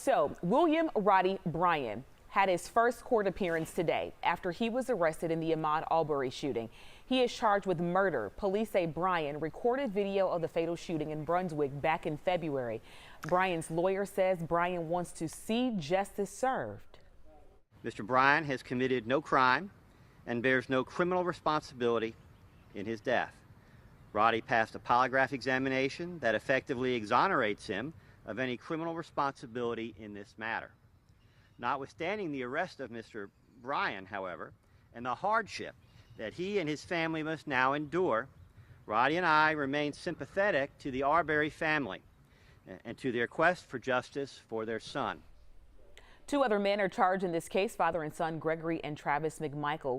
So, William Roddie Bryan had his first court appearance today after he was arrested in the Ahmaud Arbery shooting. He is charged with murder. Police say Bryan recorded video of the fatal shooting in Brunswick back in February. Bryan's lawyer says Bryan wants to see justice served. Mr. Bryan has committed no crime and bears no criminal responsibility in his death. Roddie passed a polygraph examination that effectively exonerates him of any criminal responsibility in this matter. Notwithstanding the arrest of Mr. Bryan, however, and the hardship that he and his family must now endure, Roddie and I remain sympathetic to the Arbery family and to their quest for justice for their son. 2 other men are charged in this case, father and son Gregory and Travis McMichael.